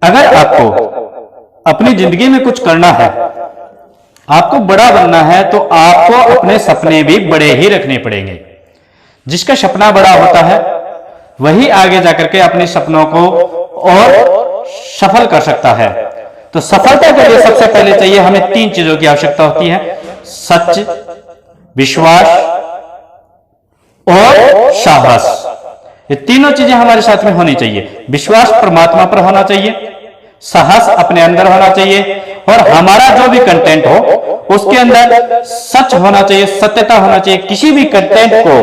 अगर आपको अपनी जिंदगी में कुछ करना है, आपको बड़ा बनना है, तो आपको अपने सपने भी बड़े ही रखने पड़ेंगे। जिसका सपना बड़ा होता है वही आगे जाकर के अपने सपनों को और सफल कर सकता है। तो सफलता के लिए सबसे पहले चाहिए हमें 3 चीजों की आवश्यकता होती है: सच, विश्वास और साहस। ये तीनों चीजें हमारे साथ में होनी चाहिए। विश्वास परमात्मा पर होना चाहिए, साहस अपने अंदर होना चाहिए, और हमारा जो भी कंटेंट हो उसके अंदर सच होना चाहिए, सत्यता होना चाहिए। किसी भी कंटेंट को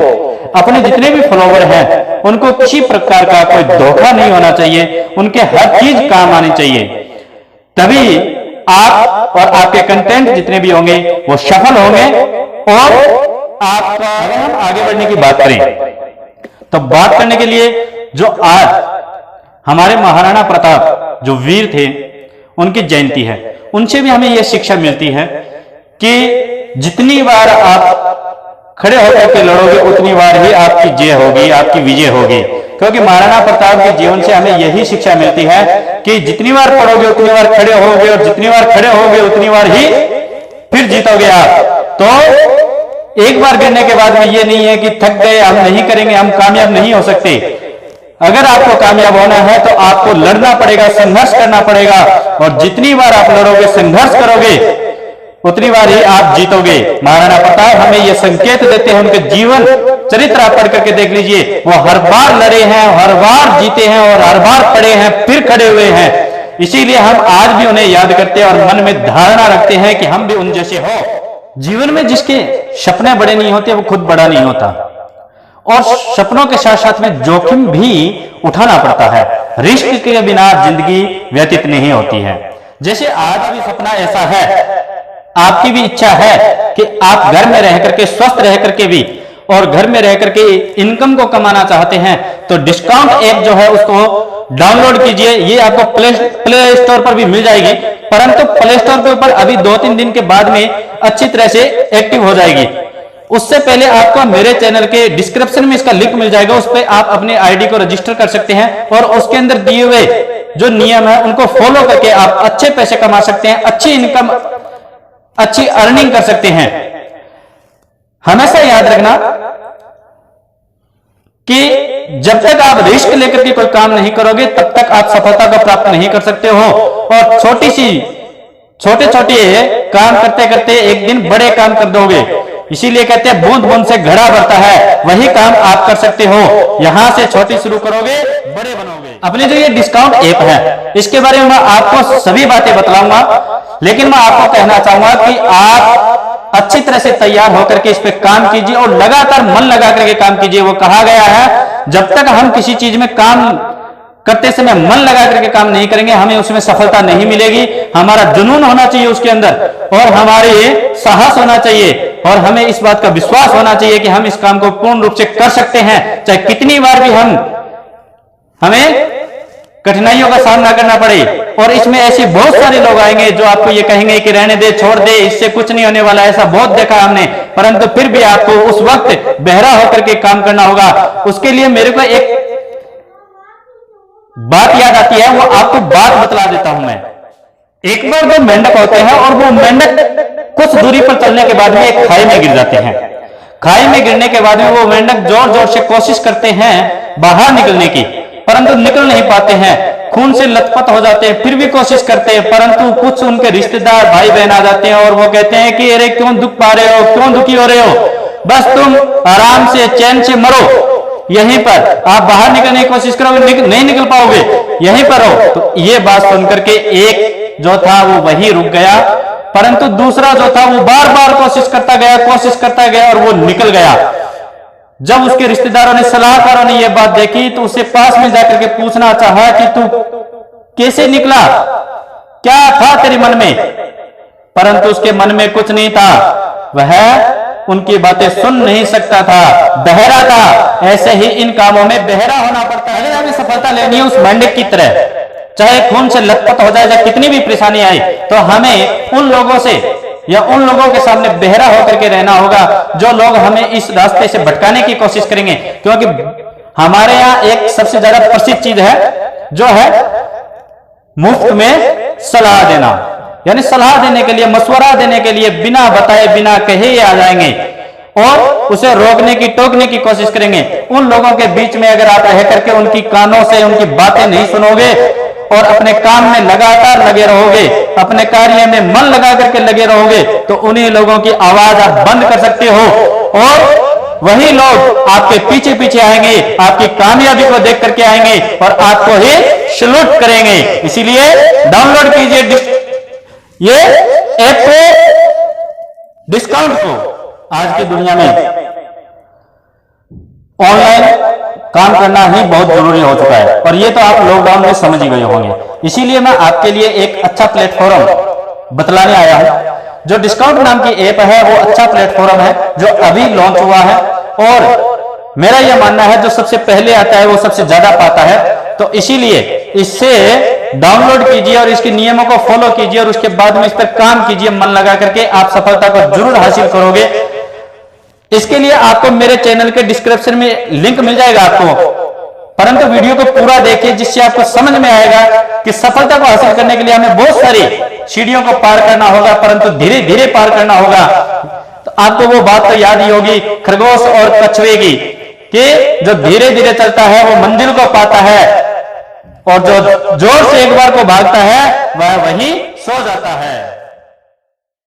अपने जितने भी फॉलोवर हैं उनको किसी प्रकार का कोई धोखा नहीं होना चाहिए, उनके हर चीज काम आनी चाहिए। तभी आप और आपके कंटेंट जितने भी होंगे वो सफल होंगे। और आपका अगर हम आगे बढ़ने की बात करें तो बात करने के लिए जो आज हमारे महाराणा प्रताप जो वीर थे उनकी जयंती है, उनसे भी हमें यह शिक्षा मिलती है कि जितनी बार आप खड़े होकर के लड़ोगे उतनी बार ही आपकी जय होगी, आपकी विजय होगी। क्योंकि महाराणा प्रताप के जीवन से हमें यही शिक्षा मिलती है कि जितनी बार पढ़ोगे उतनी बार खड़े होगे, और जितनी बार खड़े होगे उतनी बार ही फिर जीतोगे आप। तो एक बार गिरने के बाद में ये नहीं है कि थक गए, हम नहीं करेंगे, हम कामयाब नहीं हो सकते। अगर आपको कामयाब होना है तो आपको लड़ना पड़ेगा, संघर्ष करना पड़ेगा, और जितनी बार आप लड़ोगे, संघर्ष करोगे, उतनी बार ही आप जीतोगे। महाराणा प्रताप हमें यह संकेत देते हैं, उनके जीवन चरित्र आप पढ़ करके देख लीजिए। वो हर बार लड़े हैं, हर बार जीते हैं, और हर बार पड़े हैं, फिर खड़े हुए हैं। इसीलिए हम आज भी उन्हें याद करते हैं और मन में धारणा रखते हैं कि हम भी उन जैसे हो। जीवन में जिसके सपने बड़े नहीं होते वो खुद बड़ा नहीं होता, और सपनों के साथ साथ में जोखिम भी उठाना पड़ता है। रिस्क के बिना जिंदगी व्यतीत नहीं होती है। जैसे आज भी सपना ऐसा है, आपकी भी इच्छा है कि आप घर में रह करके, स्वस्थ रह करके भी, और घर में रह करके इनकम को कमाना चाहते हैं, तो डिस्काउंट ऐप जो है उसको डाउनलोड कीजिए। ये आपको प्ले स्टोर पर भी मिल जाएगी, परंतु प्ले स्टोर के ऊपर अभी 2-3 दिन के बाद में अच्छी तरह से एक्टिव हो जाएगी। उससे पहले आपको मेरे चैनल के डिस्क्रिप्शन में इसका लिंक मिल जाएगा, उस पर आप अपने आईडी को रजिस्टर कर सकते हैं, और उसके अंदर दिए हुए जो नियम है उनको फॉलो करके आप अच्छे पैसे कमा सकते हैं, अच्छी इनकम, अच्छी अर्निंग कर सकते हैं। हमेशा याद रखना कि जब तक आप रिस्क लेकर के कोई काम नहीं करोगे तब तक आप सफलता को प्राप्त नहीं कर सकते हो। और छोटे छोटे काम करते करते एक दिन बड़े काम कर दोगे। इसीलिए कहते हैं बूंद बूंद से घड़ा भरता है, वही काम आप कर सकते हो। यहां से छोटी शुरू करोगे, बड़े बनोगे। अपने जो ये डिस्काउंट ऐप है इसके बारे में मैं आपको सभी बातें बतलाऊंगा, लेकिन मैं आपको कहना चाहूंगा कि आप अच्छी तरह से तैयार होकर के इस पे काम कीजिए और लगातार मन लगा करके काम कीजिए। वो कहा गया है जब तक हम किसी चीज में काम करते समय मन लगा करके काम नहीं करेंगे हमें उसमें सफलता नहीं मिलेगी। हमारा जुनून होना चाहिए उसके अंदर, और हमारे साहस होना चाहिए, और हमें इस बात का विश्वास होना चाहिए कि हम इस काम को पूर्ण रूप से कर सकते हैं, चाहे कितनी बार भी हमें कठिनाइयों का सामना करना पड़े। और इसमें ऐसे बहुत सारे लोग आएंगे जो आपको ये कहेंगे कि रहने दे, छोड़ दे, इससे कुछ नहीं होने वाला। ऐसा बहुत देखा हमने, परंतु फिर भी आपको उस वक्त बहरा होकर के काम करना होगा। उसके लिए मेरे को एक बात याद आती है, वो आपको बात बतला देता हूं मैं। एक बार दो मेंढक होते हैं और वो मेंढक कुछ दूरी पर चलने के बाद में एक खाई में गिर जाते हैं। खाई में गिरने के बाद में वो मेंढक जोर जोर से कोशिश करते हैं बाहर निकलने की, परंतु निकल नहीं पाते हैं, खून से लथपथ हो जाते हैं। फिर भी कोशिश करते हैं, परंतु कुछ उनके रिश्तेदार भाई बहन आ जाते हैं और वो कहते हैं कि अरे क्यों दुख पा रहे हो, क्यों दुखी हो रहे हो, बस तुम आराम से चैन से मरो यहीं पर। आप बाहर निकलने की कोशिश करोगे नहीं निकल पाओगे, यहीं पर हो। तो ये बात सुनकर के एक जो था वो वही रुक गया, परंतु दूसरा जो था वो बार बार कोशिश करता गया और वो निकल गया। जब उसके रिश्तेदारों ने, सलाहकारों ने ये बात देखी तो उसे पास में जाकर के पूछना चाहा कि तू कैसे निकला, क्या था तेरे मन में, परंतु उसके मन में कुछ नहीं था। वह उनकी बातें सुन नहीं सकता था, बहरा था। ऐसे ही इन कामों में बहरा होना पड़ता है। हमें सफलता लेनी है उस मेंढक की तरह, चाहे खून से लथपथ हो जाए, चाहे कितनी भी परेशानी आए, तो हमें उन लोगों से या उन लोगों के सामने बहरा होकर के रहना होगा जो लोग हमें इस रास्ते से भटकाने की कोशिश करेंगे। क्योंकि हमारे यहाँ एक सबसे ज्यादा प्रसिद्ध चीज है जो है मुफ्त में सलाह देना, यानी सलाह देने के लिए, मशवरा देने के लिए बिना बताए बिना कहे आ जाएंगे और उसे रोकने की टोकने की कोशिश करेंगे। उन लोगों के बीच में अगर आप रह करके उनकी कानों से उनकी बातें नहीं सुनोगे और अपने काम में लगातार लगे रहोगे, अपने कार्य में मन लगा करके लगे रहोगे, तो उन्हीं लोगों की आवाज आप बंद कर सकते हो और वही लोग आपके पीछे पीछे आएंगे, आपकी कामयाबी को देख करके आएंगे और आपको ही सैल्यूट करेंगे। इसीलिए डाउनलोड कीजिए ये ऐप को, डिस्काउंट को। आज की दुनिया में ऑनलाइन काम करना ही बहुत जरूरी हो चुका है और ये तो आप लॉकडाउन में समझ ही गए होंगे। इसीलिए मैं आपके लिए एक अच्छा प्लेटफॉर्म बतलाने आया हूं। जो डिस्काउंट नाम की ऐप है वो अच्छा प्लेटफॉर्म है जो अभी लॉन्च हुआ है और मेरा यह मानना है जो सबसे पहले आता है वो सबसे ज्यादा पाता है। तो इसीलिए इससे डाउनलोड कीजिए और इसके नियमों को फॉलो कीजिए और उसके बाद में इस पर काम कीजिए, मन लगा करके आप सफलता को जरूर हासिल करोगे। इसके लिए आपको मेरे चैनल के डिस्क्रिप्शन में लिंक मिल जाएगा आपको, परंतु वीडियो को पूरा देखिए जिससे आपको समझ में आएगा कि सफलता को हासिल करने के लिए हमें बहुत सारी सीढ़ियों को पार करना होगा, परंतु धीरे धीरे पार करना होगा। तो आपको वो बात तो याद ही होगी खरगोश और कछुए की, कि जो धीरे धीरे चलता है वो मंजिल को पाता है और जो जोर से एक बार को भागता है वह वहीं सो जाता है।